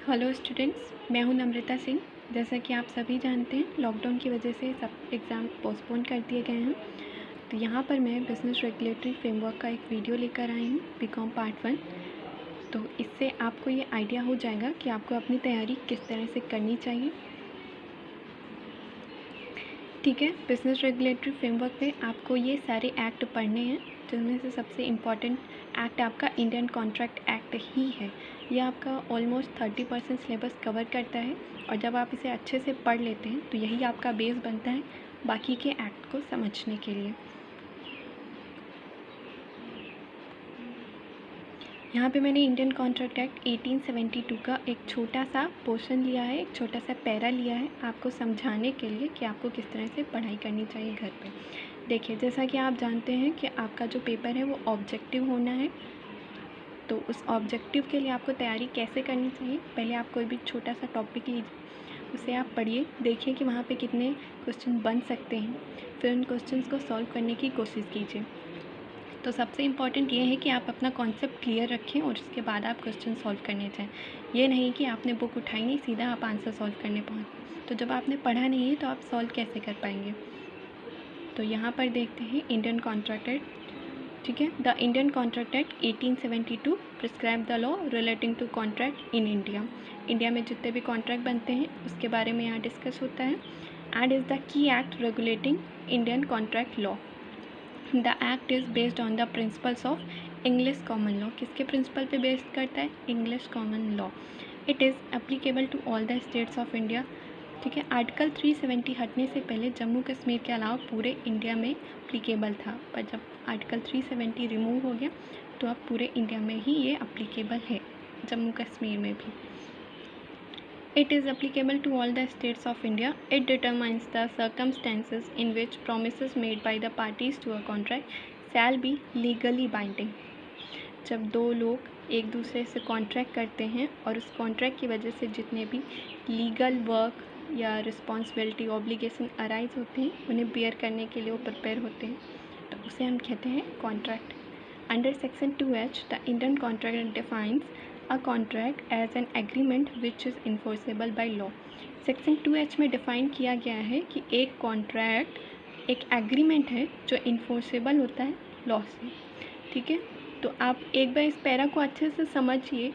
Hello students, मैं हूं नम्रता सिंह। जैसा कि आप सभी जानते हैं, लॉकडाउन की वजह से सब एग्ज़ाम पोस्टपोन कर दिए गए हैं। तो यहाँ पर मैं बिज़नेस रेगुलेटरी फ्रेमवर्क का एक वीडियो लेकर आई हूँ, बीकॉम पार्ट 1। तो इससे आपको ये आइडिया हो जाएगा कि आपको अपनी तैयारी किस तरह से करनी चाहिए। ठीक है, बिज़नेस रेगुलेटरी फ्रेमवर्क पे आपको ये सारे एक्ट पढ़ने हैं, जिनमें से सबसे इम्पॉर्टेंट एक्ट आपका इंडियन कॉन्ट्रैक्ट एक्ट ही है। ये आपका ऑलमोस्ट 30% सिलेबस कवर करता है, और जब आप इसे अच्छे से पढ़ लेते हैं तो यही आपका बेस बनता है बाकी के एक्ट को समझने के लिए। यहाँ पे मैंने इंडियन कॉन्ट्रैक्ट एक्ट 1872 का एक छोटा सा पोर्शन लिया है, एक छोटा सा पैरा लिया है आपको समझाने के लिए कि आपको किस तरह से पढ़ाई करनी चाहिए घर पे। देखिए, जैसा कि आप जानते हैं कि आपका जो पेपर है वो ऑब्जेक्टिव होना है। तो उस ऑब्जेक्टिव के लिए आपको तैयारी कैसे करनी चाहिए, पहले आप कोई भी छोटा सा टॉपिक लीजिए, उसे आप पढ़िए, देखिए कि वहाँ पे कितने क्वेश्चन बन सकते हैं, फिर उन क्वेश्चंस को सॉल्व करने की कोशिश कीजिए। तो सबसे इम्पॉर्टेंट ये है कि आप अपना कॉन्सेप्ट क्लियर रखें और उसके बाद आप क्वेश्चन सॉल्व करने जाएँ। ये नहीं कि आपने बुक उठाई नहीं, सीधा आप आंसर सॉल्व करने पहुँच। तो जब आपने पढ़ा नहीं है तो आप सॉल्व कैसे कर पाएंगे। तो यहाँ पर देखते हैं इंडियन कॉन्ट्रैक्ट एक्ट। ठीक है, the Indian contract act 1872 prescribe the law relating to contract in India. India में जितने भी कॉन्ट्रैक्ट बनते हैं उसके बारे में यहाँ डिस्कस होता है, and is the key act regulating Indian contract law. The act is based on the principles of English common law. किसके प्रिंसिपल पे बेस्ड करता है? English common law. It is applicable to all the states of India. ठीक है, article 370 हटने से पहले जम्मू कश्मीर के अलावा पूरे इंडिया में अप्लीकेबल था, पर जब आर्टिकल 370 रिमूव हो गया तो अब पूरे इंडिया में ही ये अप्लीकेबल है, जम्मू कश्मीर में भी। It is applicable to all the states of India. It determines the circumstances in which promises made by the parties to a contract shall be legally binding. जब दो लोग एक दूसरे से कॉन्ट्रैक्ट करते हैं और उस कॉन्ट्रैक्ट की वजह से जितने भी लीगल वर्क या रिस्पॉन्सिबिलिटी ऑब्लिगेशन अराइज होते हैं उन्हें बियर करने के लिए वो प्रिपेयर होते हैं, तो उसे हम कहते हैं contract. Under section 2H the Indian contract defines a contract as an agreement which is enforceable by law. Section 2H में डिफ़ाइन किया गया है कि एक कॉन्ट्रैक्ट एक एग्रीमेंट है जो इन्फोर्सेबल होता है लॉ से। ठीक है, तो आप एक बार इस पैरा को अच्छे से समझिए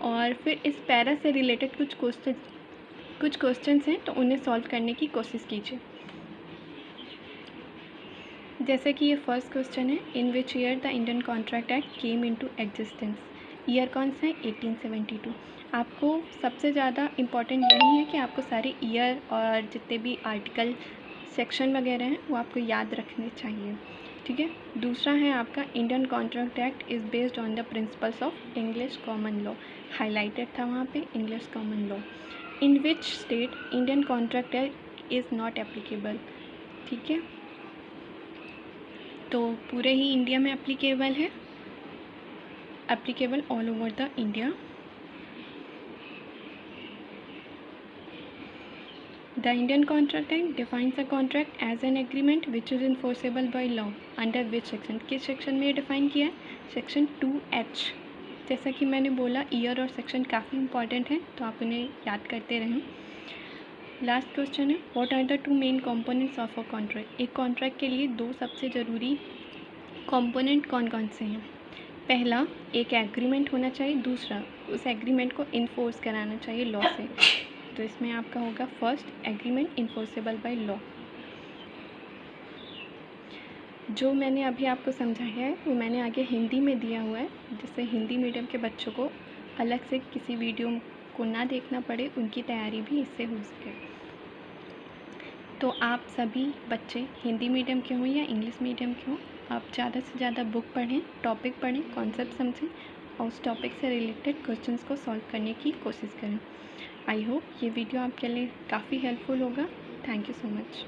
और फिर इस पैरा से रिलेटेड कुछ क्वेश्चंस हैं तो उन्हें सॉल्व करने की कोशिश कीजिए। जैसे कि ये फर्स्ट क्वेश्चन है, in which year the Indian contract Act came into existence. Year कौन सा है? 1872। आपको सबसे ज़्यादा इम्पॉर्टेंट यही है कि आपको सारे ईयर और जितने भी आर्टिकल सेक्शन वगैरह हैं वो आपको याद रखने चाहिए। ठीक है, दूसरा है आपका Indian contract act is based on the principles of English common law. Highlighted था वहाँ पे English common law. In which state Indian contract act is not applicable. ठीक है, तो पूरे ही इंडिया में एप्लीकेबल है, applicable all over the India. The Indian contract act defines a contract as an agreement which is enforceable by law. Under which section? किस section में ये डिफाइन किया है? Section 2H। जैसा कि मैंने बोला, ईयर और सेक्शन काफ़ी इंपॉर्टेंट हैं, तो आप उन्हें याद करते रहें। लास्ट क्वेश्चन है, what are the two main components of a contract. एक कॉन्ट्रैक्ट के लिए दो सबसे ज़रूरी कंपोनेंट कौन कौन से हैं? पहला, एक एग्रीमेंट होना चाहिए, दूसरा उस एग्रीमेंट को इन्फोर्स कराना चाहिए लॉ से। तो इसमें आपका होगा first, agreement enforceable by law. जो मैंने अभी आपको समझाया है वो मैंने आगे हिंदी में दिया हुआ है, जिससे हिंदी मीडियम के बच्चों को अलग से किसी वीडियो को ना देखना पड़े, उनकी तैयारी भी इससे हो सके। तो आप सभी बच्चे हिंदी मीडियम के हों या इंग्लिश मीडियम के हों, आप ज़्यादा से ज़्यादा बुक पढ़ें, टॉपिक पढ़ें, कॉन्सेप्ट समझें और उस टॉपिक से रिलेटेड क्वेश्चंस को सॉल्व करने की कोशिश करें। आई होप ये वीडियो आपके लिए काफ़ी हेल्पफुल होगा। Thank you so much.